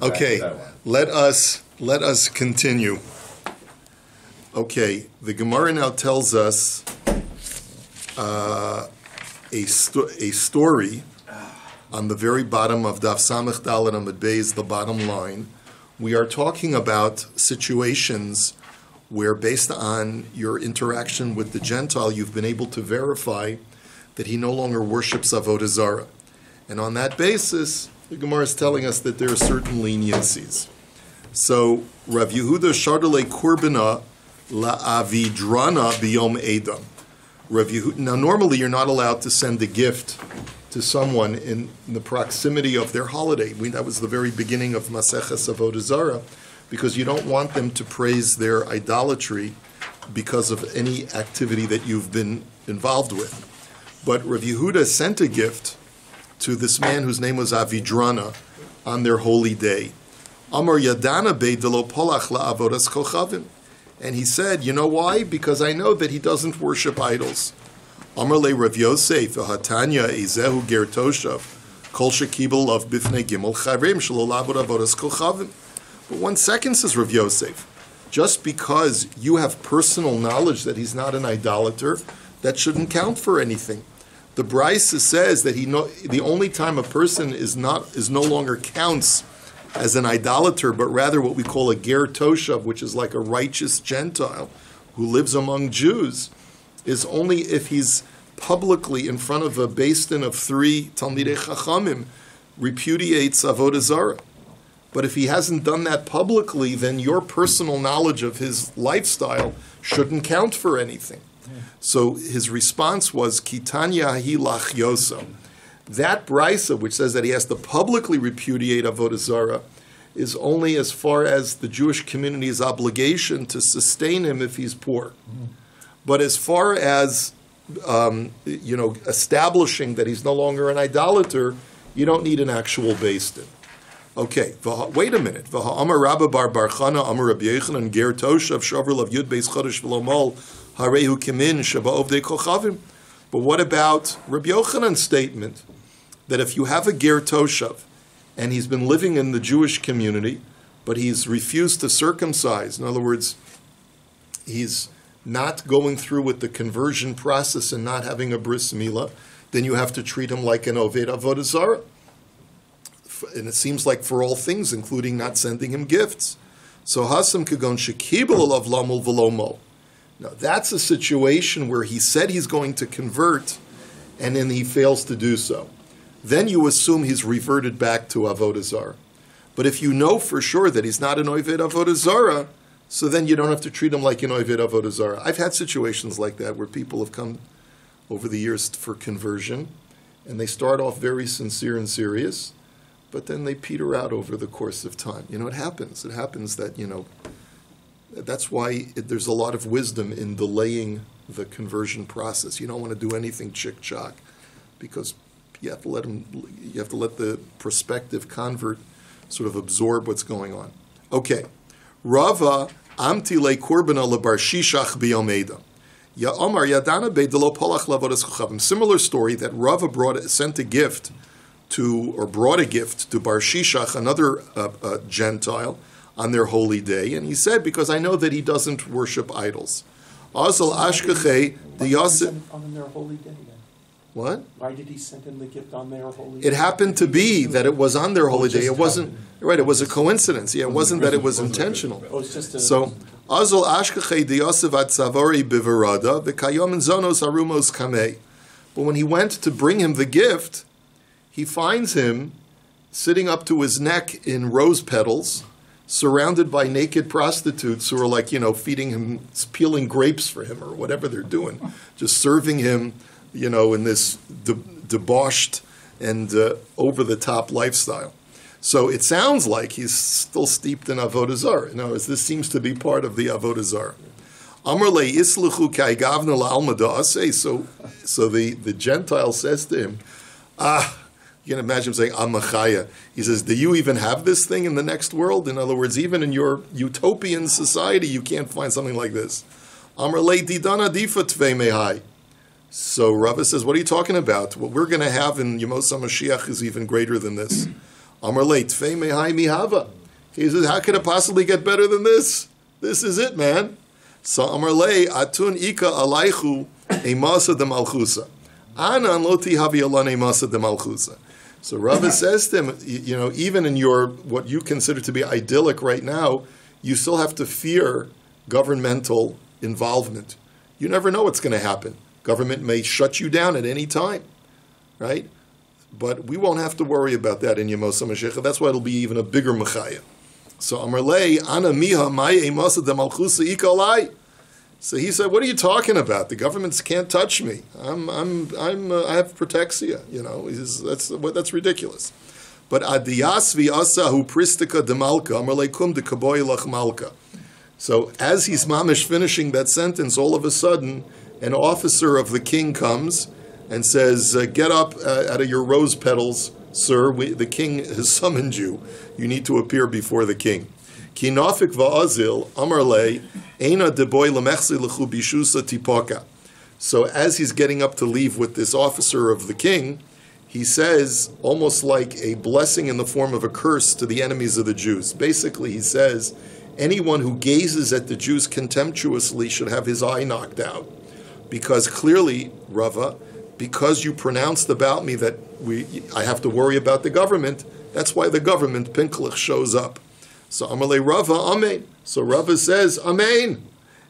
Okay, let us continue. Okay, the Gemara now tells us a story on the very bottom of Daf Samech Dalet Amud Beis, the bottom line. We are talking about situations where, based on your interaction with the Gentile, you've been able to verify that he no longer worships Avodah Zarah. And on that basis, the Gemara is telling us that there are certain leniencies. So, Rav Yehuda Shardale Kurbana La'avidrana Biyom Edom. Rav Yehuda, now normally you're not allowed to send a gift to someone in the proximity of their holiday. That was the very beginning of Maseches Avodah Zarah, because you don't want them to praise their idolatry because of any activity that you've been involved with. But Rav Yehuda sent a gift to this man whose name was Avidrana on their holy day. Amar Yadana Beidelo Polach La'avodas Kochavim. And he said, you know why? Because I know that he doesn't worship idols. Amar Le Rav Yosef, Hatanya Ezehu Ger Toshav, Kol Shekibel Lov Bifnei Gimel Charim Shelo La'avod Avodas Kochavim. But 1 second, says Rav Yosef, just because you have personal knowledge that he's not an idolater, that shouldn't count for anything. The Brisa says that the only time a person is no longer counts as an idolater, but rather what we call a ger toshav, which is like a righteous Gentile who lives among Jews, is only if he's publicly in front of a beis din of 3 Talmidei Chachamim repudiates Avodah Zarah. But if he hasn't done that publicly, then your personal knowledge of his lifestyle shouldn't count for anything. So his response was, Kitanya hi lach yoso. That brisa, which says that he has to publicly repudiate Avodah Zarah, is only as far as the Jewish community's obligation to sustain him if he's poor. But as far as establishing that he's no longer an idolater, you don't need an actual beis din. Okay, wait a minute. Amar Rabba bar Barchana, Amar Rabbi Yochanan, Ger Toshav, Shavar Lav Yud Beis Chodesh V'Lomol, Harehu Kimin, Sheba Ovdei Kochavim. But what about Rabbi Yochanan's statement that if you have a Ger Toshav and he's been living in the Jewish community, but he's refused to circumcise, in other words, he's not going through with the conversion process and not having a bris milah, then you have to treat him like an Oved Avodah Zarah. And it seems like for all things, including not sending him gifts. So Hasam Kagon Shekibel Alav Lamul V'Lomol. Now that's a situation where he said he's going to convert, and then he fails to do so. Then you assume he's reverted back to Avodah Zarah. But if you know for sure that he's not an Oved Avodah Zarah, so then you don't have to treat him like an Oved Avodah Zarah. I've had situations like that where people have come over the years for conversion, and they start off very sincere and serious, but then they peter out over the course of time. It happens. It happens that, that's why there's a lot of wisdom in delaying the conversion process. You don't want to do anything chick-chock, because you have to let the prospective convert sort of absorb what's going on. Okay. Rava amti le kurbana lebar shishach biyom edom. Ya omar yadana beidelo polach lavodas chachavim. Similar story that Rava brought a gift to Bar Shishach, another Gentile, on their holy day, and he said, because I know that he doesn't worship idols. Azal ashkechei the Yosef on their holy day. Then. What? Why did he send him the gift on their holy day? It happened to be that it was on their holy day. It wasn't right. It was a coincidence. Yeah, it wasn't that it was intentional. So Azal ashkechei the Yosef at Savari bivarada v'kayom zonos harumos kamei. But when he went to bring him the gift, he finds him sitting up to his neck in rose petals, surrounded by naked prostitutes who are like, feeding him, peeling grapes for him or whatever they're doing, just serving him, in this debauched and over-the-top lifestyle. So it sounds like he's still steeped in Avodah Zarah. This seems to be part of the Avodah Zarah. Amar le isluchu kai gavna la'alma da'aseh. So the Gentile says to him, you can imagine him saying, Amachaya. He says, do you even have this thing in the next world? In other words, even in your utopian society, you can't find something like this. Amar le didana difa tvei mehai. So Rava says, what are you talking about? What we're going to have in Yemos HaMashiach is even greater than this. Amar le tfei mehai mihava. He says, how could it possibly get better than this? This is it, man. So Amar le atun ika alaychu emasa de malchusa. Anan lo tihavi alan emasa de malchusa. So Rava says to him, you know, even in your, what you consider to be idyllic right now, you still have to fear governmental involvement. You never know what's going to happen. Government may shut you down at any time, right? But we won't have to worry about that in Yemos HaMashiach. That's why it'll be even a bigger Mechaya. So Amar lei, Ana miha maye emasa de malchusa ika alai. So he said, "What are you talking about? The governments can't touch me. I have protexia. You know, that's ridiculous." But adiyasvi asahu pristika de malka amar leikum de kaboy lach malka. So as he's mamish finishing that sentence, all of a sudden, an officer of the king comes and says, "Get up out of your rose petals, sir. The king has summoned you. You need to appear before the king." Ki nafik va'azil amar lei eina deboy lemechse lechu bishusa tipoka. So as he's getting up to leave with this officer of the king, he says almost like a blessing in the form of a curse to the enemies of the Jews. Basically, he says anyone who gazes at the Jews contemptuously should have his eye knocked out, because clearly, Rava, because you pronounced about me that I have to worry about the government. That's why the government Pinkelach shows up. So Amalei Rava, Amen. So Rava says Amen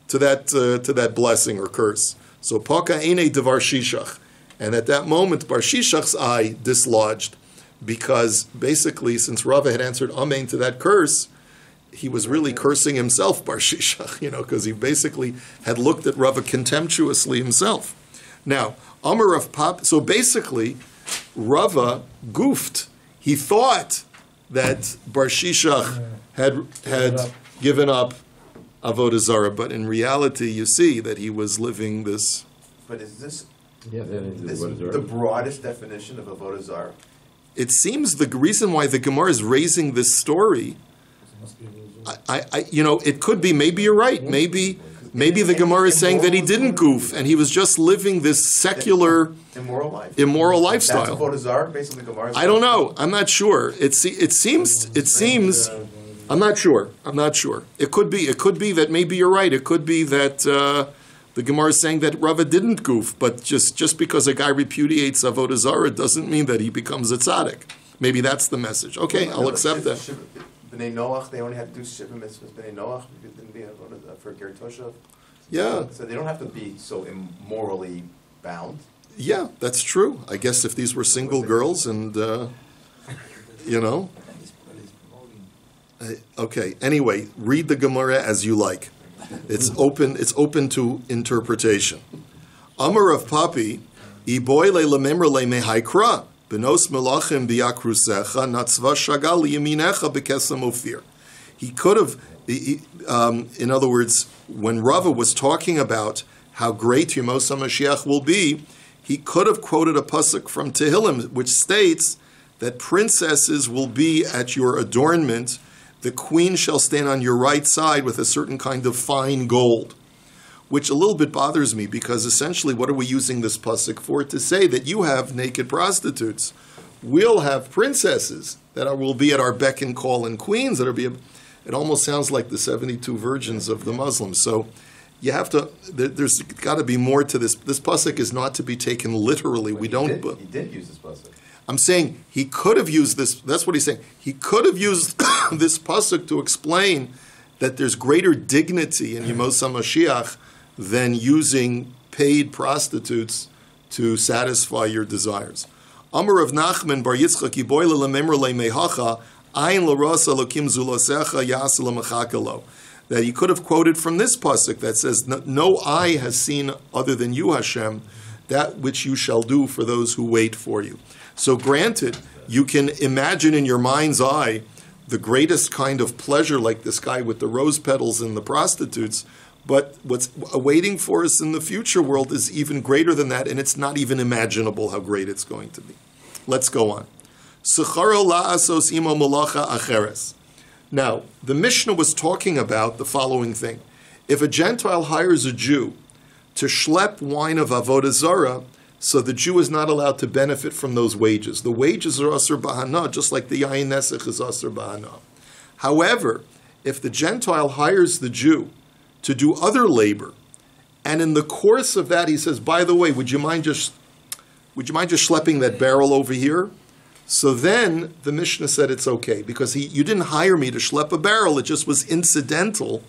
to that blessing or curse. So Paka Ene Devar Shishach. And at that moment, Bar Shishach's eye dislodged, because basically, since Rava had answered Amen to that curse, he was really cursing himself, Bar Shishach, because he basically had looked at Rava contemptuously himself. Now, Amar of Pap, so basically, Rava goofed. He thought that Bar Shishach had given up Avodah Zarah, but in reality, you see that he was living this. But is this the broadest definition of Avodah Zarah? It seems the reason why the Gemara is raising this story, it could be, maybe you're right, maybe the Gemara is saying that he didn't goof, and he was just living this secular, immoral lifestyle. That's Avodah Zarah, basically Gemara. I don't know. I'm not sure. It seems. I'm not sure. It could be that maybe you're right. It could be that the Gemara is saying that Rava didn't goof, but just because a guy repudiates Avodah Zarah doesn't mean that he becomes a tzaddik. Maybe that's the message. Okay, I'll accept that. B'nai Noach, they only had to do Shiva mitzvahs. B'nai Noach didn't be for Ger Toshav. Yeah. So they don't have to be so immorally bound. Yeah, that's true. I guess if these were single girls and, Okay, anyway, read the Gemara as you like. It's open to interpretation. Amar of Papi, Iboyle lememrele mehaikra. Benos melachim biakrusecha natzva shagal yeminecha bekesam ofir. He could have, in other words, when Rava was talking about how great Yemos HaMashiach will be, he could have quoted a pasuk from Tehillim, which states that princesses will be at your adornment. The queen shall stand on your right side with a certain kind of fine gold, which a little bit bothers me, because essentially what are we using this pasuk for? To say that you have naked prostitutes. We'll have princesses that will be at our beck and call, and queens that are it almost sounds like the 72 virgins of the Muslims. So you have to, there's got to be more to this. This pasuk is not to be taken literally. He did use this pasuk. I'm saying he could have used this, that's what he's saying. He could have used this pasuk to explain that there's greater dignity in Yemos HaMashiach than using paid prostitutes to satisfy your desires. Amar of Nachman bar Yitzchak Yiboyle lememr lemehacha ayin l'rasa lokim zulosecha yas lemachakalo. That he could have quoted from this pasuk that says, "No eye has seen other than you, Hashem, that which you shall do for those who wait for you." So granted, you can imagine in your mind's eye the greatest kind of pleasure, like this guy with the rose petals and the prostitutes, but what's awaiting for us in the future world is even greater than that, and it's not even imaginable how great it's going to be. Let's go on. Now, the Mishnah was talking about the following thing. If a Gentile hires a Jew to schlep wine of Avodah Zarah, So the Jew is not allowed to benefit from those wages. The wages are asur b'hana, just like the yayin nesech is asur b'hana. However, if the Gentile hires the Jew to do other labor, and in the course of that he says, by the way, would you mind just schlepping that barrel over here? So then the Mishnah said it's okay, because you didn't hire me to schlep a barrel, it just was incidental,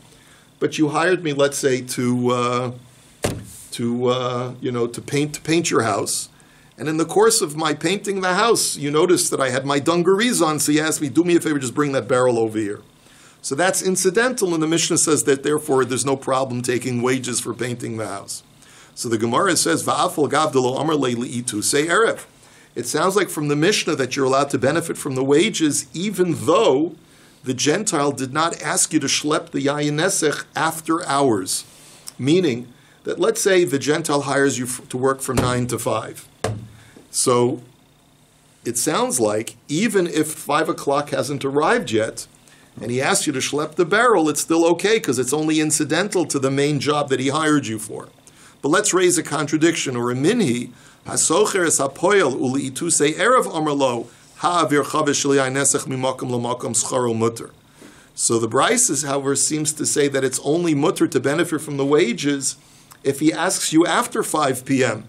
but you hired me, let's say, to paint your house. And in the course of my painting the house, you noticed that I had my dungarees on, so you asked me, do me a favor, just bring that barrel over here. So that's incidental, and the Mishnah says that therefore there's no problem taking wages for painting the house. So the Gemara says, Va'afal gavdelo amar le'itu say erev. It sounds like from the Mishnah that you're allowed to benefit from the wages, even though the Gentile did not ask you to schlep the yayin nesech after hours. Meaning that, let's say the Gentile hires you to work from 9 to 5. So it sounds like even if 5 o'clock hasn't arrived yet, and he asks you to schlep the barrel, it's still okay because it's only incidental to the main job that he hired you for. But let's raise a contradiction or a minhi. Hasocher es hapoyel uliitu say erev amarlo ha'avir chavish nesech mimakom lamakom scharo mutter. So the Brisa, however, seems to say that it's only mutter to benefit from the wages if he asks you after 5 p.m.,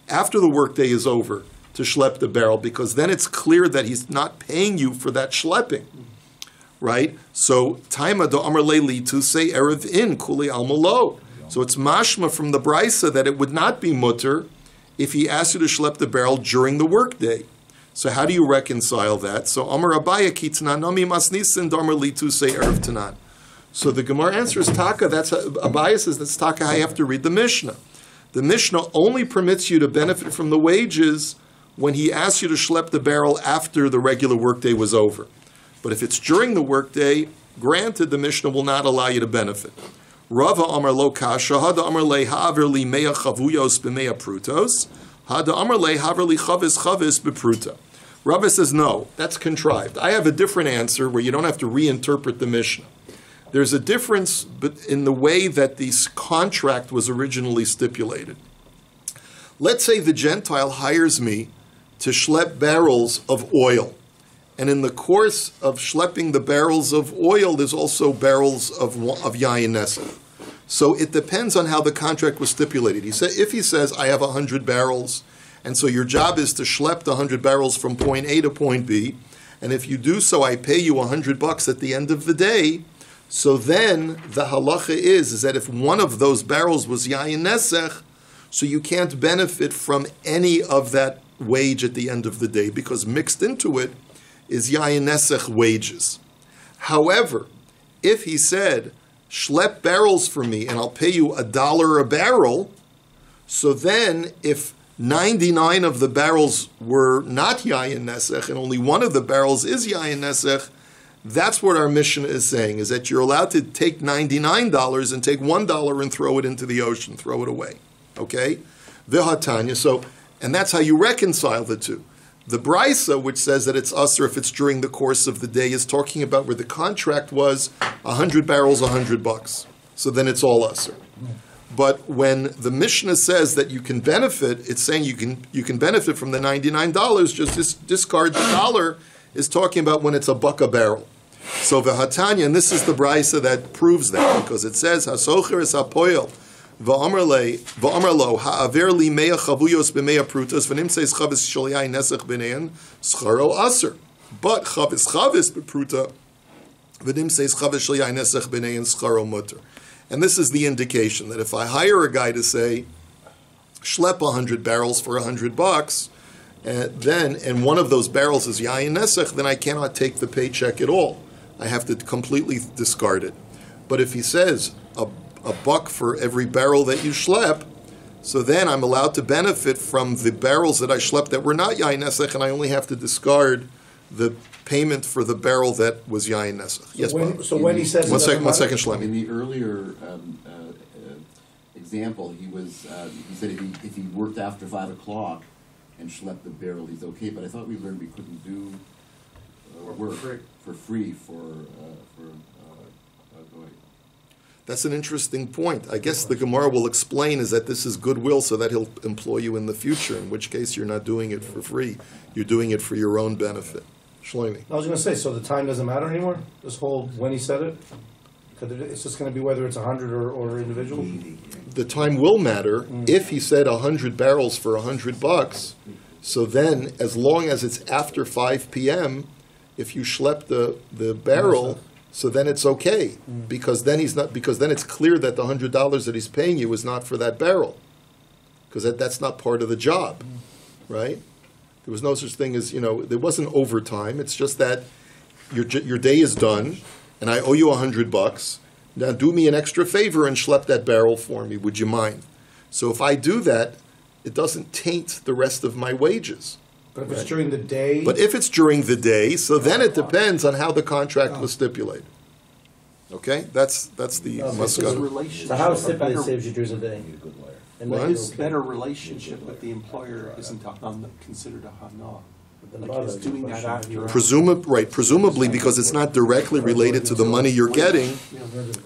after the workday is over, to schlep the barrel, because then it's clear that he's not paying you for that schlepping. Right? So, taima do amar leili to say erev in kuli al malo. So it's mashma from the Brisa that it would not be mutter if he asked you to schlep the barrel during the workday. So how do you reconcile that? So amar abaya kitnan nami masnisin do amar li to say erev tanan. So the Gemara answers taka. That's Abaya says that's taka. I have to read the Mishnah. The Mishnah only permits you to benefit from the wages when he asks you to schlep the barrel after the regular workday was over. But if it's during the workday, granted, the Mishnah will not allow you to benefit. Rava amar lo kasha, hada amar le haver li mea chavuyos b'mea prutos, hada amar le haver li chavis b'pruta. Rava says, no, that's contrived. I have a different answer where you don't have to reinterpret the Mishnah. There's a difference in the way that this contract was originally stipulated. Let's say the Gentile hires me to schlep barrels of oil. And in the course of schlepping the barrels of oil, there's also barrels of yayin nesech. So it depends on how the contract was stipulated. If he says, I have 100 barrels, and so your job is to schlep the 100 barrels from point A to point B, and if you do so, I pay you $100 at the end of the day, so then the halacha is that if one of those barrels was yayin nesech, so you can't benefit from any of that wage at the end of the day, because mixed into it is yayin nesech wages. However, if he said, schlep barrels for me and I'll pay you $1 a barrel, so then if 99 of the barrels were not yayin nesech and only one of the barrels is yayin nesech, that's what our Mishnah is saying, is that you're allowed to take $99 and take $1 and throw it into the ocean, throw it away. Okay? V'hatanya, so, and that's how you reconcile the two. The Brisa, which says that it's usher if it's during the course of the day, is talking about where the contract was 100 barrels, $100. So then it's all usher. But when the Mishnah says that you can benefit, it's saying you can benefit from the $99. Just discard the dollar. Is talking about when it's $1 a barrel. So v'hatanya, and this is the Brisa that proves that, because it says hasocher es hapoyel. V'amar lo ha'aver li mea chavuyos b'mea prutas v'nimtzeis chavis sholiyai nesech b'nein scharo aser. But chavis b'pruta v'nimtzeis chavis sholiyai nesech b'nein scharo mutter. And this is the indication that if I hire a guy to say, schlep 100 barrels for $100, and one of those barrels is yayin nesech, then I cannot take the paycheck at all. I have to completely discard it. But if he says $1 for every barrel that you schlep, so then I'm allowed to benefit from the barrels that I schlepped that were not yayin nesech, and I only have to discard the payment for the barrel that was yayin nesech. Yes, when he says one second, Shlomi. In the earlier example, he said if he worked after 5 o'clock and schlepped the barrel, he's okay. But I thought we learned we couldn't do work for free for going. That's an interesting point. I guess the Gemara will explain is that this is goodwill so that he'll employ you in the future, in which case you're not doing it for free. You're doing it for your own benefit. Shlomi. I was going to say, so the time doesn't matter anymore? This whole, when he said it? Because it's just going to be whether it's 100 or individual? The time will matter if he said 100 barrels for $100. So then, as long as it's after 5 p.m., if you schlep the barrel, so then it's okay, because then it's clear that the $100 that he's paying you is not for that barrel, because that's not part of the job, right? There was no such thing as, there wasn't overtime. It's just that your day is done, and I owe you $100. Now do me an extra favor and schlep that barrel for me. Would you mind? So if I do that, it doesn't taint the rest of my wages. But if it's during the day? But if it's during the day, so then it depends on how the contract was stipulated. Okay, that's the His maskana. relationship. So how a stipulated better- saves you during the day? And What? then His you're better relationship with the employer isn't considered a hana. Like he's doing that after. Presumably because it's not directly related to the money you're getting.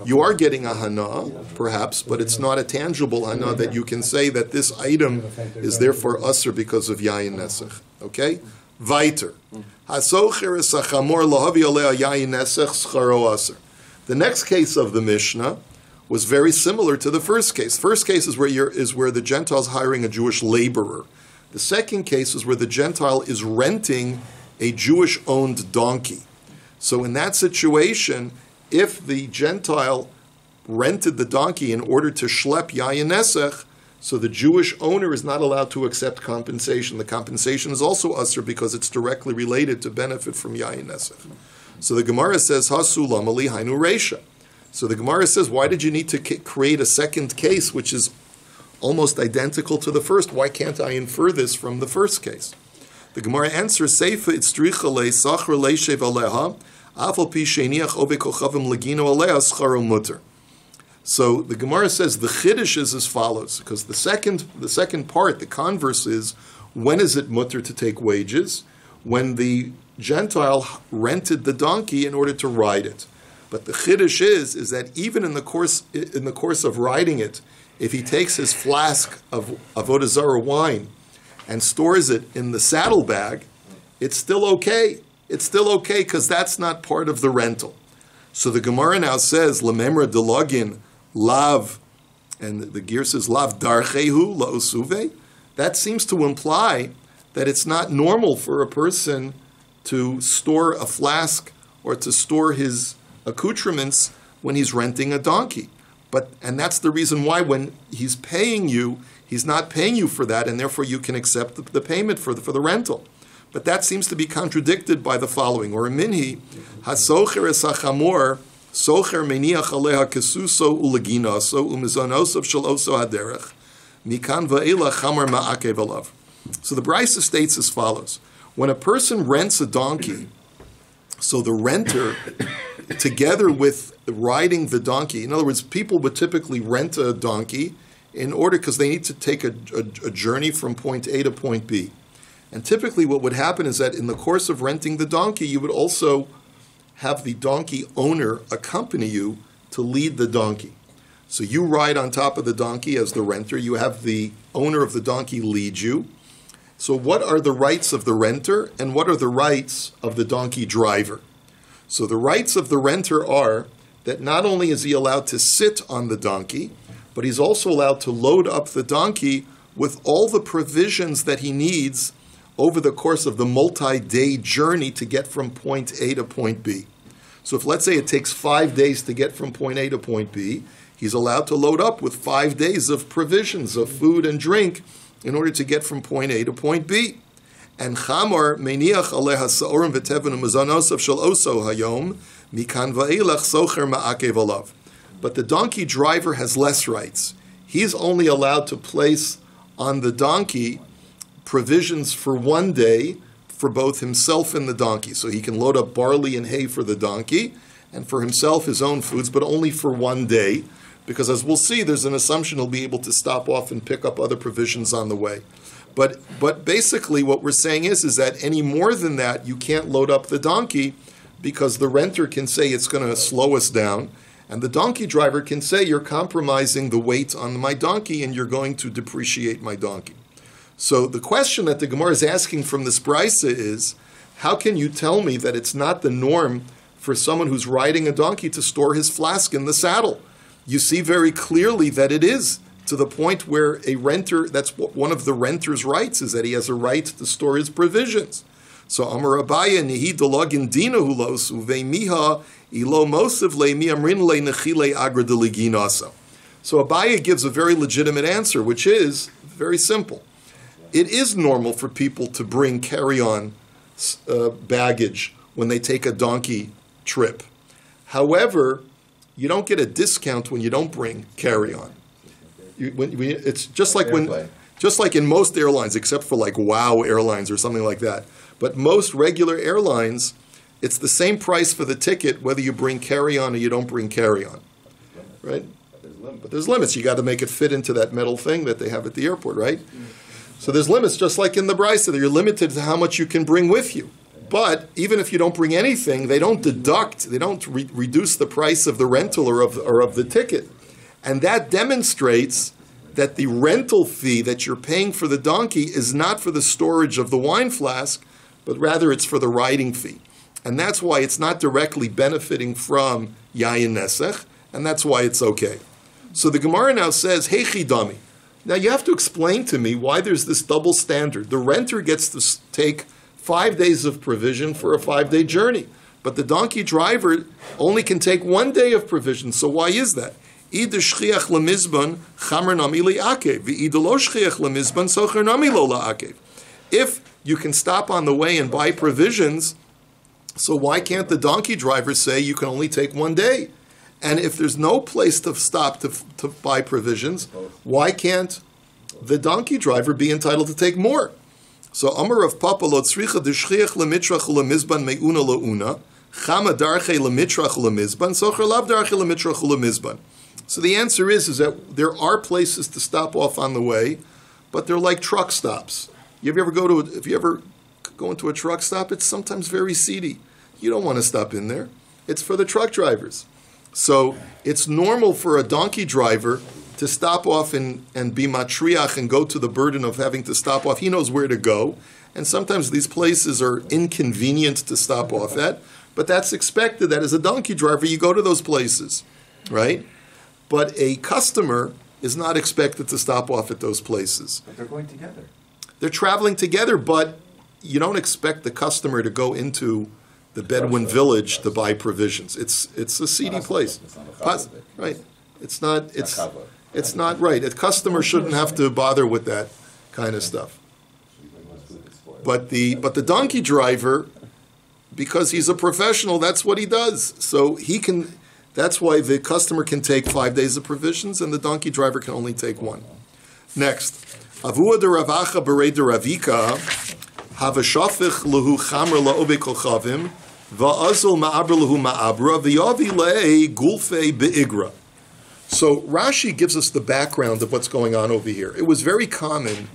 You are getting a hana, perhaps, but it's not a tangible hana that you can say that this item is therefore usher because of yayin nesach. Okay? Weiter. Hasocher es hachamor lahavi alei yayin nesach scharo usher. The next case of the Mishnah was very similar to the first case. First case is where the Gentile's hiring a Jewish laborer. The second case is where the Gentile is renting a Jewish-owned donkey. So in that situation, if the Gentile rented the donkey in order to schlep yayin nesach, so the Jewish owner is not allowed to accept compensation. The compensation is also usher because it's directly related to benefit from yayin nesach. So the Gemara says, Hasulam ali hainu reisha. So the Gemara says, why did you need to create a second case, which is almost identical to the first? Why can't I infer this from the first case? The Gemara answers, Seifa itzricha le sachra leishev aleha, afal pi sheiniach obe kochavim legino aleha scharo mutter. So the Gemara says the chiddush is as follows, because the second part, the converse is, when is it mutter to take wages? When the Gentile rented the donkey in order to ride it. But the chiddush is that even in the course of riding it, if he takes his flask of avodah zarah wine and stores it in the saddlebag, it's still okay. It's still okay because that's not part of the rental. So the Gemara now says, Lememra delogin lav, and the gear says lav darchehu laosuve. That seems to imply that it's not normal for a person to store a flask or to store his accoutrements when he's renting a donkey. And that's the reason why when he's paying you, he's not paying you for that, and therefore you can accept the payment for the rental. But that seems to be contradicted by the following. Or minhi, hasocher es hachamor, socher meniach aleha kesuso uleginaso umizonosav shel oso haderech, mikan va'ela chamar ma'akev alav. So the Brisa states as follows. When a person rents a donkey, so the renter, together with riding the donkey, in other words, people would typically rent a donkey in order, because they need to take a journey from point A to point B. And typically what would happen is that in the course of renting the donkey, you would also have the donkey owner accompany you to lead the donkey. So you ride on top of the donkey as the renter, you have the owner of the donkey lead you. So what are the rights of the renter and what are the rights of the donkey driver? So the rights of the renter are that not only is he allowed to sit on the donkey, but he's also allowed to load up the donkey with all the provisions that he needs over the course of the multi-day journey to get from point A to point B. So if, let's say, it takes 5 days to get from point A to point B, he's allowed to load up with 5 days of provisions, of food and drink, in order to get from point A to point B. And chamar meniach aleha saorim v'tevin u'mazonosav shel oso hayom mikan va'elach socher ma'akev alav. But the donkey driver has less rights. He's only allowed to place on the donkey provisions for 1 day for both himself and the donkey. So he can load up barley and hay for the donkey, and for himself his own foods, but only for 1 day. Because as we'll see, there's an assumption he'll be able to stop off and pick up other provisions on the way. But basically what we're saying is that any more than that, you can't load up the donkey because the renter can say it's going to slow us down. And the donkey driver can say, you're compromising the weight on my donkey and you're going to depreciate my donkey. So the question that the Gemara is asking from this brisa is, how can you tell me that it's not the norm for someone who's riding a donkey to store his flask in the saddle? You see very clearly that it is, to the point where a renter, that's what one of the renter's rights is, that he has a right to store his provisions. So Amar Abaya nihi dolagin dina hulos uvemiha ilo mosiv leimi amrin le nechile agra deliginasa. So Abaya gives a very legitimate answer, which is very simple. It is normal for people to bring carry-on baggage when they take a donkey trip. However, you don't get a discount when you don't bring carry-on. It's just like just like in most airlines, except for like Wow Airlines or something like that. But most regular airlines, it's the same price for the ticket whether you bring carry-on or you don't bring carry-on, right? But there's limits. You got to make it fit into that metal thing that they have at the airport, right? So there's limits, just like in the brisa, that you're limited to how much you can bring with you. But even if you don't bring anything, they don't deduct, they don't reduce the price of the rental or of the ticket. And that demonstrates that the rental fee that you're paying for the donkey is not for the storage of the wine flask, but rather it's for the riding fee. And that's why it's not directly benefiting from yayin nesech, and that's why it's okay. So the Gemara now says, hey chidami. Now you have to explain to me why there's this double standard. The renter gets to take 5 days of provision for a 5-day journey, but the donkey driver only can take 1 day of provision. So why is that? If you can stop on the way and buy provisions, so why can't the donkey driver say you can only take 1 day? And if there's no place to stop to buy provisions, why can't the donkey driver be entitled to take more? So Amar of Papa lo tzricha d'shchiach lemitrach ulemizban me'una le'una, chama darche lemitrach ulemizban, socher lav darche lemitrach ulemizban. So the answer is that there are places to stop off on the way, but they're like truck stops. If you ever go into a truck stop, it's sometimes very seedy. You don't want to stop in there. It's for the truck drivers. So it's normal for a donkey driver to stop off and be matriach and go to the burden of having to stop off. He knows where to go. And sometimes these places are inconvenient to stop off at, but that's expected that as a donkey driver, you go to those places, right? But a customer is not expected to stop off at those places. But they're going together. They're traveling together, but you don't expect the customer to go into the Bedouin village to buy provisions. It's a seedy place. Right. It's not right. A customer shouldn't have to bother with that kind of stuff. But the donkey driver, because he's a professional, that's what he does. So he can. That's why the customer can take 5 days of provisions, and the donkey driver can only take 1. Next, Avua de Ravacha Berei de Ravika Havashafich Lahu Chamra Laobe Kolchavim Va'azul Ma'abra Lahu Ma'abra V'yavi Le'ei Gulfei Be'igra. So Rashi gives us the background of what's going on over here. It was very common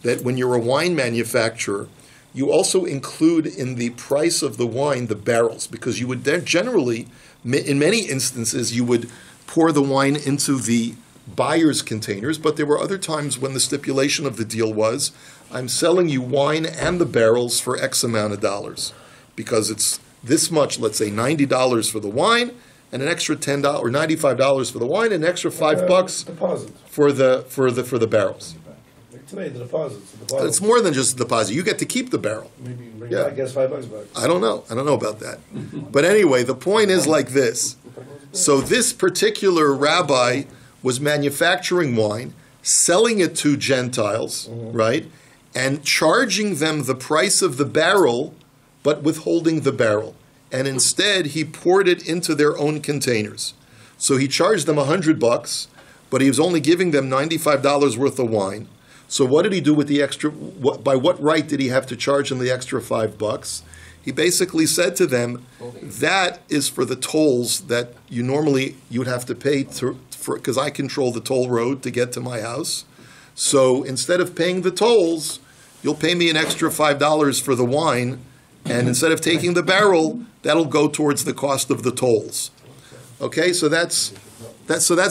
that when you're a wine manufacturer, you also include in the price of the wine the barrels, because you would then generally, in many instances, you would pour the wine into the buyer's containers, but there were other times when the stipulation of the deal was, I'm selling you wine and the barrels for X amount of dollars, because it's this much, let's say $90 for the wine, and an extra $10 or $95 for the wine, and an extra $5 for the barrels. Today, the deposits. It's more than just a deposit. You get to keep the barrel. Maybe bring I guess $5 back. I don't know about that. But anyway, the point is like this. So this particular rabbi was manufacturing wine, selling it to Gentiles, right? And charging them the price of the barrel, but withholding the barrel. And instead, he poured it into their own containers. So he charged them $100, but he was only giving them $95 worth of wine. So what did he do with the extra? By what right did he have to charge them the extra $5? He basically said to them, that is for the tolls that you would have to pay because I control the toll road to get to my house. So instead of paying the tolls, you'll pay me an extra $5 for the wine, and instead of taking the barrel, that'll go towards the cost of the tolls. Okay, so that's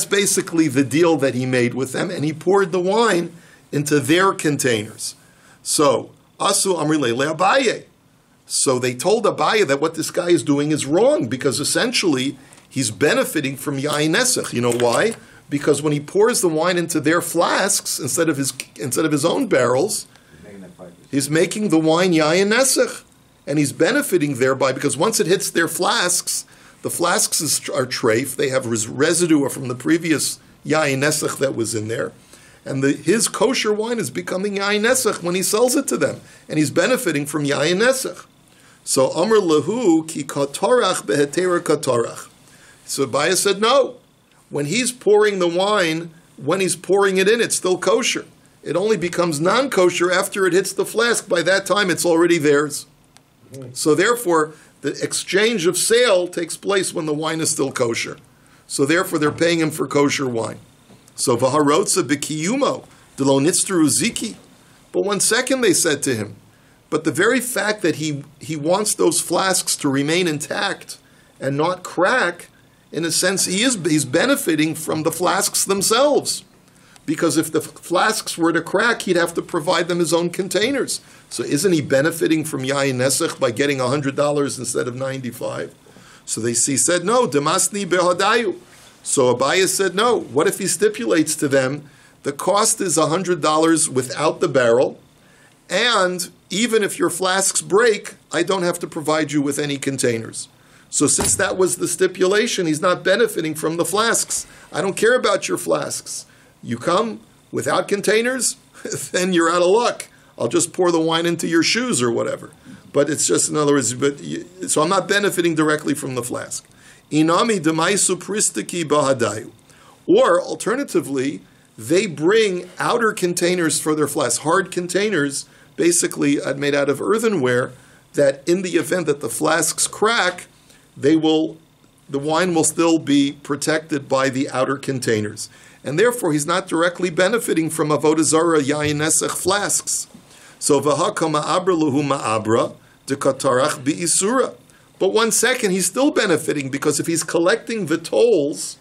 basically the deal that he made with them, and he poured the wine into their containers. So Asu Amri Leile Abaye. So they told Abaye that what this guy is doing is wrong, because essentially he's benefiting from Yain Nesach. You know why? Because when he pours the wine into their flasks instead of his own barrels, he's making the wine Yain Nesach, and he's benefiting thereby, because once it hits their flasks, the flasks are treif, they have residue from the previous Yain Nesach that was in there, and his kosher wine is becoming Yain Nesach when he sells it to them, and he's benefiting from Yain Nesach. So Amr Lahu ki katorach behetera katorach. So Abaye said no. When he's pouring the wine, when he's pouring it in, it's still kosher. It only becomes non-kosher after it hits the flask. By that time, it's already theirs. So therefore, the exchange of sale takes place when the wine is still kosher. So therefore, they're paying him for kosher wine. So v'harotza b'kiyumo d'lo nitzteru ziki. But 1 second, they said to him, but the very fact that he wants those flasks to remain intact and not crack, in a sense, he's benefiting from the flasks themselves. Because if the flasks were to crack, he'd have to provide them his own containers. So isn't he benefiting from Yain Nesach by getting $100 instead of $95? So he said, no, Damasni behadayu. So Abaye said, no. What if he stipulates to them, the cost is $100 without the barrel, and even if your flasks break, I don't have to provide you with any containers. So since that was the stipulation, he's not benefiting from the flasks. I don't care about your flasks. You come without containers, then you're out of luck. I'll just pour the wine into your shoes or whatever. But it's just, in other words, so I'm not benefiting directly from the flask. Inami demaisu pristiki bahadayu. Or alternatively, they bring outer containers for their flasks, hard containers, basically made out of earthenware, that in the event that the flasks crack, the wine will still be protected by the outer containers. And therefore, he's not directly benefiting from Avodah Zarah Yain Nesach flasks. So, v'haka ma'abra luhu ma'abra dekatarach bi'isura. But 1 second, he's still benefiting, because if he's collecting the tolls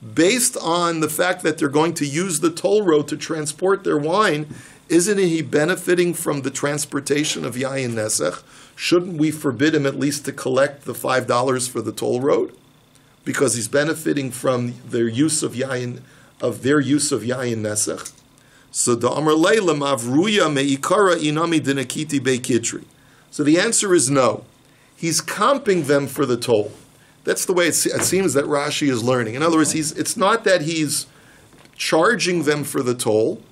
based on the fact that they're going to use the toll road to transport their wine, isn't he benefiting from the transportation of Yain Nesach? Shouldn't we forbid him at least to collect the $5 for the toll road? Because he's benefiting from their use of Yain Nesach. So the Amar Leila Mavruya Meikara Inami Dinakiti Beikitri. So the answer is no. He's comping them for the toll. That's the way it seems that Rashi is learning. In other words, it's not that he's charging them for the toll,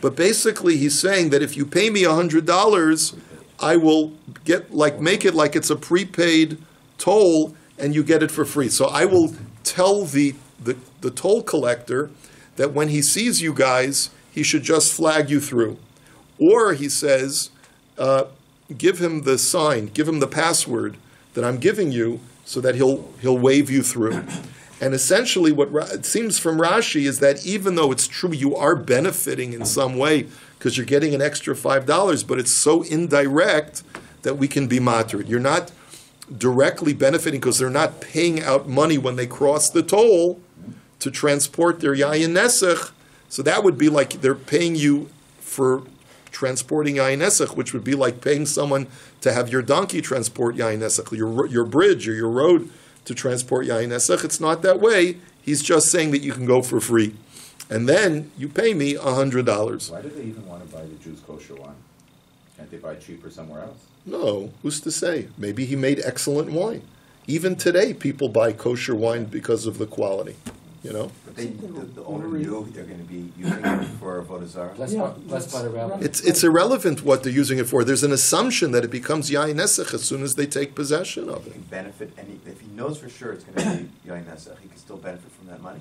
but basically he's saying that if you pay me $100, I will make it like it's a prepaid toll, and you get it for free. So I will tell the toll collector that when he sees you guys, he should just flag you through. Or he says, give him the sign, give him the password that I'm giving you, so that he'll wave you through. And essentially what it seems from Rashi is that even though it's true you are benefiting in some way because you're getting an extra $5, but it's so indirect that we can be matered. You're not directly benefiting because they're not paying out money when they cross the toll to transport their Yain Nesach. So that would be like they're paying you for transporting Yain Nesach, which would be like paying someone to have your donkey transport Yain Nesach, your bridge or your road to transport Yain Nesach. It's not that way. He's just saying that you can go for free. And then you pay me $100. Why do they even want to buy the Jews kosher wine? Can't they buy cheaper somewhere else? No, who's to say? Maybe he made excellent wine. Even today, people buy kosher wine because of the quality. You know, But the owner knew they're going to be using it for Avodah Zarah. Blessed by the rabbi. it's irrelevant what they're using it for. There's an assumption that it becomes Yain Nesach as soon as they take possession of He it. can benefit, and if he knows for sure it's going to be Yain Nesach, he can still benefit from that money.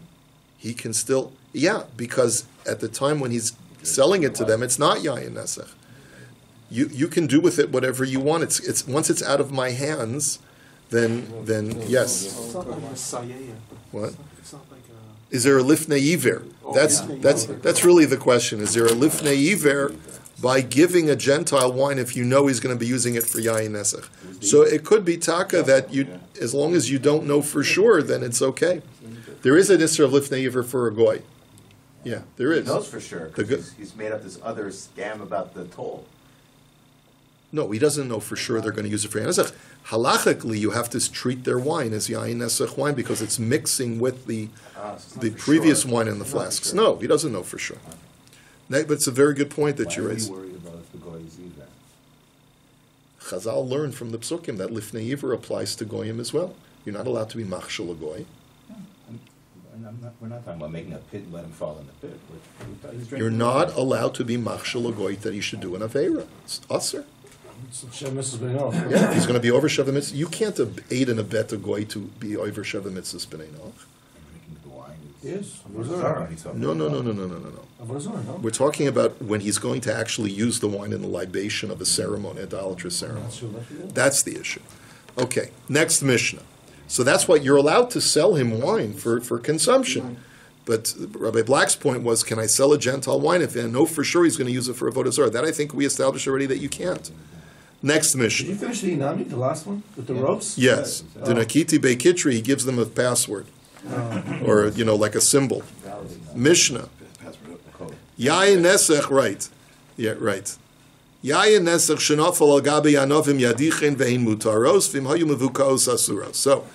He can still, because at the time when he's selling it to them, it's not Yain Nesach. You can do with it whatever you want. It's once it's out of my hands, then yes. It's not like a sayaya. What? It's not like a... Is there a lifnei iver? That's really the question. Is there a lifnei iver by giving a Gentile wine if you know he's going to be using it for Yain Nesach? So it could be taka that as long as you don't know for sure, then it's okay. There is an Isser of Lifnei Iver for a goy. Yeah, there He is. knows for sure, The because he's made up this other scam about the toll. No, he doesn't know for sure they're going to use it for Yain Nesach. Halachically, you have to treat their wine as Yain Nesach wine because it's mixing with the So it's not the for previous sure. wine in the It's not for flasks. sure. No, he doesn't know for sure. But it's a very good point that you Why are raised. you worried about if the goys eat that? Chazal learned from the psukim that Lifnei Iver applies to goyim as well. You're not allowed to be machshel a goy. We're not talking about making a pit and let him fall in the pit. He's drinking You're the not wine. allowed to be machshel a goy that he should do an aveira. It's usher. Shem Mrs. Beninoch. Yeah, if he's going to be over Sheva Mitzvah, you can't aid and abet a goy to be over Sheva Mitzvah B'nai Noach. Drinking the wine Yes. No. Avodah Zarah, no? We're talking about when he's going to actually use the wine in the libation of a ceremony, idolatrous ceremony. That's your left ear. That's the issue. Okay, next Mishnah. So that's what you're allowed to sell him wine for consumption. But Rabbi Black's point was, can I sell a Gentile wine if I know for sure he's going to use it for Avodah Zarah? That I think we established already that you can't. Next Did Mishnah. you finish the Inami, the last one, with the ropes? Yes, the Nakiti Beikitri, he gives them a password, or like a symbol. Mishnah. Yayin Nesech, right. Yeah, right. Yayin Nesech shenafal al gabi yanovim yadichen vehin mutaros vim hayu mevukaos asuros. So,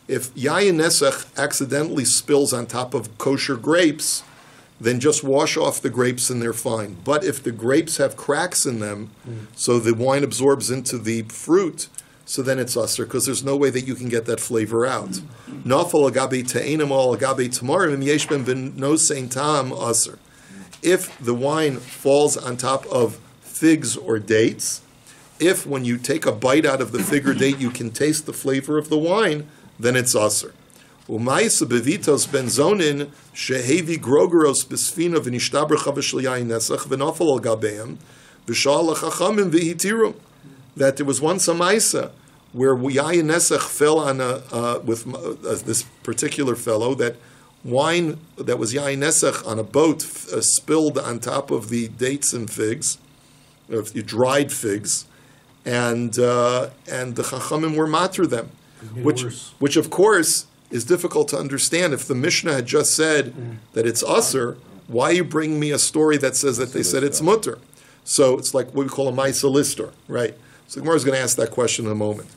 if Yayin Nesech accidentally spills on top of kosher grapes, then just wash off the grapes and they're fine. But if the grapes have cracks in them, so the wine absorbs into the fruit, so then it's usher, because there's no way that you can get that flavor out. Nafal agabe te'enim al agabe tamarim yesh ben v'nosein tam usher. If the wine falls on top of figs or dates, if when you take a bite out of the fig or date you can taste the flavor of the wine, then it's usher. Umaysa bevitos benzonin shehevi grogeros besfina v'nishtabr chavashel yayin nesach v'nafal al gabeim v'shal chachamim v'hitirum. That there was once a Maisa where Yayin Nesach fell on with this particular fellow, that wine that was Yayin Nesach on a boat spilled on top of the dates and figs, the dried figs, and the Chachamim were matter them, which of course is difficult to understand. If the Mishnah had just said that it's usher, why you bring me a story that says that they said it's mutter? So it's like what we call a Maisa Lister, right? So the Gemara is going to ask that question in a moment.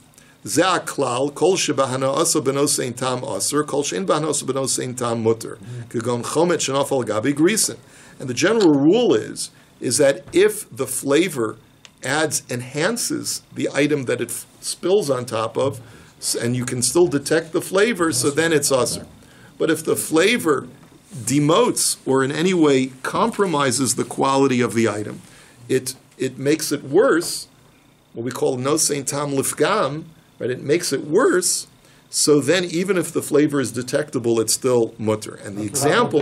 Zeh klal kol shebahana asa benosein tam aser kol shein bahana asa benosein tam mutter kagon chomet shenafal gabi grisen. And the general rule is that if the flavor enhances the item that it spills on top of, and you can still detect the flavor, so then it's aser. But if the flavor demotes or in any way compromises the quality of the item, it makes it worse. What we call nosein tam lifgam, right? It makes it worse. So then, even if the flavor is detectable, it's still mutter. And the example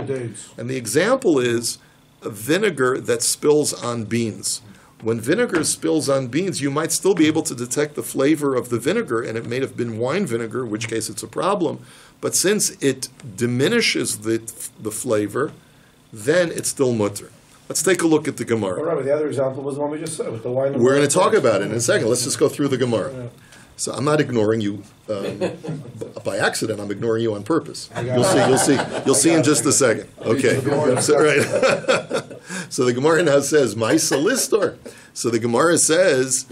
is a vinegar that spills on beans. When vinegar spills on beans, you might still be able to detect the flavor of the vinegar, and it may have been wine vinegar, in which case it's a problem. But since it diminishes the flavor, then it's still mutter. Let's take a look at the Gemara. Well, Rabbi, the other example was the one we just said with the wine. We're going to talk about it in a second. Let's just go through the Gemara. Yeah. So I'm not ignoring you by accident. I'm ignoring you on purpose. You'll see in just a second. Okay. So, right. So the Gemara now says, "Ma'isa listor." So the Gemara says,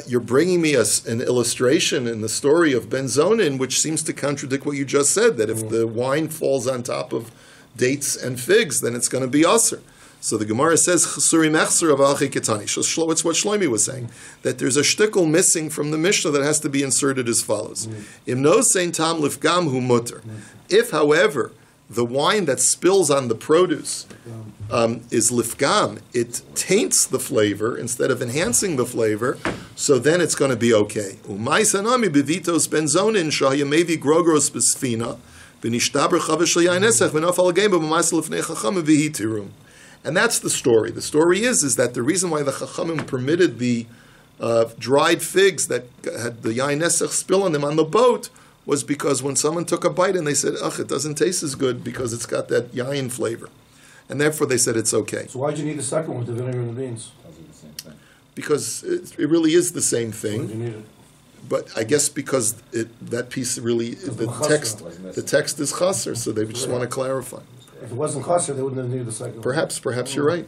"You're bringing me an illustration in the story of Ben Zonin, which seems to contradict what you just said. That if the wine falls on top of dates and figs, then it's going to be aser." So the Gemara says, "Chasuri mechser of alchi ketani." It's what Shlomi was saying, that there's a shtickle missing from the Mishnah that has to be inserted as follows: Im no sein tam lifgam hu mutter. If, however, the wine that spills on the produce is lifgam, it taints the flavor instead of enhancing the flavor, so then it's going to be okay. Umay sanami bevitos benzonin shahayamevi grogros besfina v'nishtaber chavesh yayinesach v'nafal game b'maisel lifnei chacham v'hitirum. And that's the story. The story is that the reason why the Chachamim permitted the dried figs that had the Yain Nesach spill on them on the boat was because when someone took a bite and they said, ugh, it doesn't taste as good because it's got that Yain flavor. And therefore they said it's okay. So why'd you need the second one with the vinegar and the beans? Those are the same thing. Because it really is the same Why did you thing. need it? But I guess because that piece really, the text is chaser, so they just want to clarify. If it wasn't chaser, they wouldn't have needed the second. Perhaps you're right.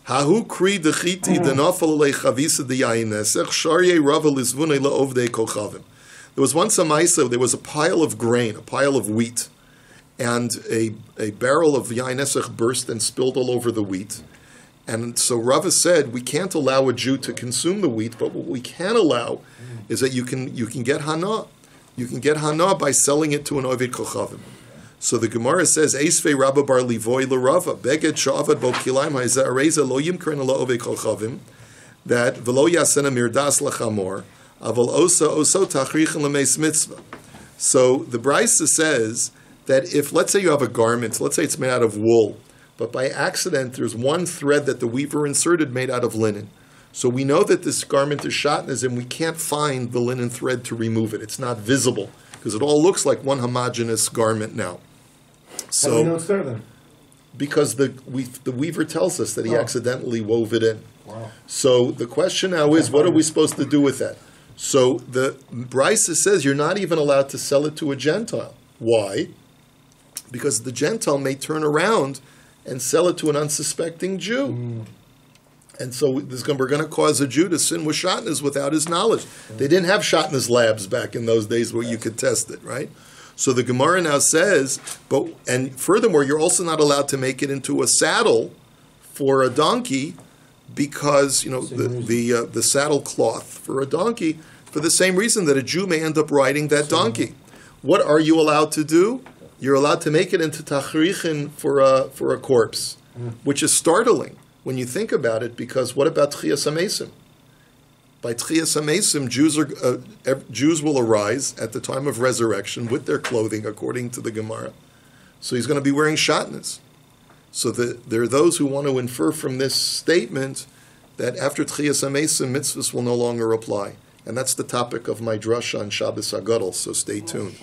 Hahu kri dechiti denafal lechavisa diyayinesech sharye rava lizvunei laovdei kochavim. There was once a maisa. There was a pile of grain, a pile of wheat, and a barrel of yayinesech burst and spilled all over the wheat. And so Rava said, we can't allow a Jew to consume the wheat, but what we can allow is that you can get hana. You can get hana by selling it to an ovid kochavim. So the Gemara says, Eisvei Rabba bar livoy l'Rava, beged sha'avad bo kilayim ha'izah areza lo yimkren la ovid kochavim, that v'lo yasena mirdas l'chamor, aval oso tachrichen l'meis mitzvah. So the Brisa says that if, let's say you have a garment, let's say it's made out of wool, but by accident there's one thread that the weaver inserted made out of linen. So we know that this garment is shatnez and we can't find the linen thread to remove it. It's not visible because it all looks like one homogeneous garment now. So how do we know it's there then? Because the weaver tells us that he accidentally wove it in. Wow. So the question now is, what are we supposed to do with that? So the Brisa says you're not even allowed to sell it to a Gentile. Why? Because the Gentile may turn around and sell it to an unsuspecting Jew. And so we're going to cause a Jew to sin with shatnez without his knowledge. They didn't have shatnez labs back in those days where you could test it, right? So the Gemara now says, and furthermore, you're also not allowed to make it into a saddle for a donkey because, the saddle cloth for a donkey, for the same reason that a Jew may end up riding that donkey. What are you allowed to do? You're allowed to make it into tachrichin for a corpse, which is startling when you think about it, because what about Tchias HaMesim? By Tchias HaMesim, Jews will arise at the time of resurrection with their clothing, according to the Gemara. So he's going to be wearing shatnez. So there are those who want to infer from this statement that after Tchias HaMesim, mitzvahs will no longer apply. And that's the topic of my drasha on Shabbos HaGadol, so stay tuned.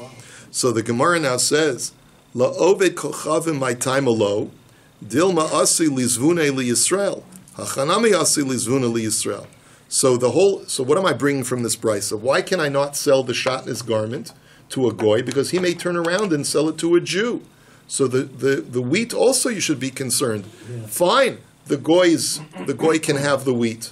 So the Gemara now says, La'oved kochavim my time alo, dilma asi lizvune li Yisrael, hachanami asi lizvune li Yisrael. So what am I bringing from this brisa? Why can I not sell the shatnez garment to a goy? Because he may turn around and sell it to a Jew. So the wheat also you should be concerned. Yeah. Fine, the goy can have the wheat.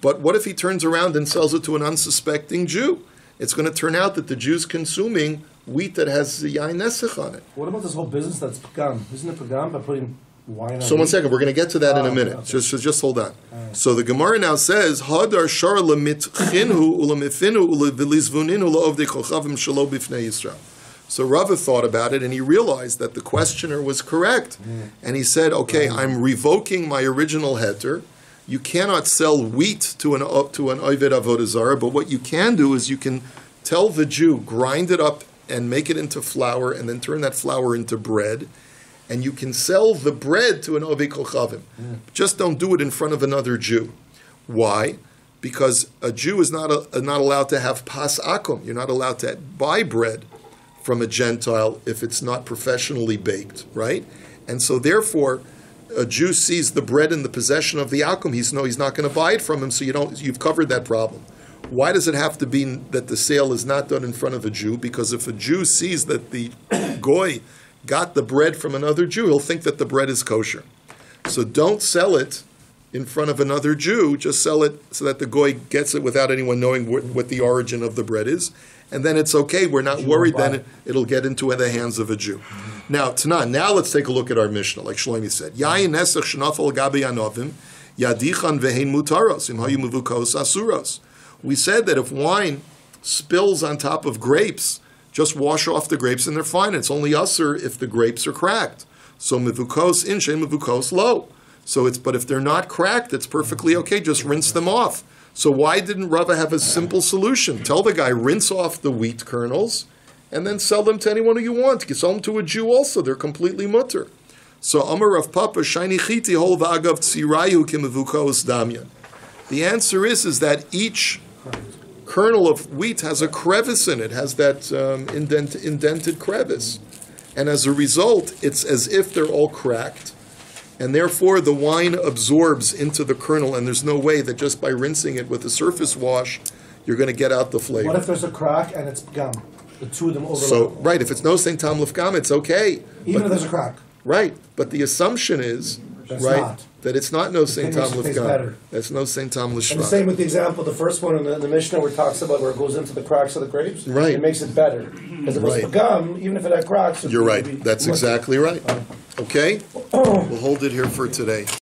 But what if he turns around and sells it to an unsuspecting Jew? It's going to turn out that the Jew's consuming wheat that has the yain nesech on it. What about this whole business that's pagam? Isn't it pagam by putting wine on it? So one second, we're going to get to that in a minute. Okay. Just hold on. Right. So the Gemara now says, Hadar shar lemitchinhu ulemifinu ulevlizvuninu laovdei kochavim shelo bifnei Yisrael. So Rava thought about it and he realized that the questioner was correct. And he said, okay, I'm revoking my original heter. You cannot sell wheat to an Oved Avodah Zarah, but what you can do is you can tell the Jew, grind it up and make it into flour, and then turn that flour into bread, and you can sell the bread to an Oved Kochavim. Just don't do it in front of another Jew. Why? Because a Jew is not allowed to have pas akum. You're not allowed to buy bread from a Gentile if it's not professionally baked, right? And so therefore, a Jew sees the bread in the possession of the akum, he's not going to buy it from him, so you've covered that problem. Why does it have to be that the sale is not done in front of a Jew? Because if a Jew sees that the goy got the bread from another Jew, he'll think that the bread is kosher. So don't sell it in front of another Jew, just sell it so that the goy gets it without anyone knowing what the origin of the bread is. And then it's okay, we're not worried then it'll get into the hands of a Jew. Now, Tanan, now let's take a look at our Mishnah, like Shlomi said. Yayin nesach shnafal gabi anovim, yadichan vehein mutaros, im hayu mevukos asuros. We said that if wine spills on top of grapes, just wash off the grapes and they're fine. It's only usur if the grapes are cracked. So mevukos in, shein mevukos lo. But if they're not cracked, it's perfectly okay, just rinse them off. So why didn't Rava have a simple solution? Tell the guy, rinse off the wheat kernels, and then sell them to anyone who you want. You sell them to a Jew also. They're completely mutter. So Amar Rav Papa, Shiny Chiti, Hol V'agav Tzirayu Kimevukos Damyan. The answer is that each kernel of wheat has a crevice in it, has that indented crevice. And as a result, it's as if they're all cracked. And therefore, the wine absorbs into the kernel, and there's no way that just by rinsing it with a surface wash, you're going to get out the flavor. What if there's a crack and it's gum? The two of them overlap. So, right, if it's no St. Tom Lefkam, it's okay. Even But- if there's a crack. Right, but the assumption is, That's right, not. that it's not no St. It Tom makes it taste Lefkam. better. That's no St. Tom And the Lishma. same with the example, the first one in the Mishnah where it talks about where it goes into the cracks of the grapes. Right. It makes it better. Because if Right. it's gum, even if it had cracks, it You're would right, be that's more- exactly right. Okay? We'll hold it here for today.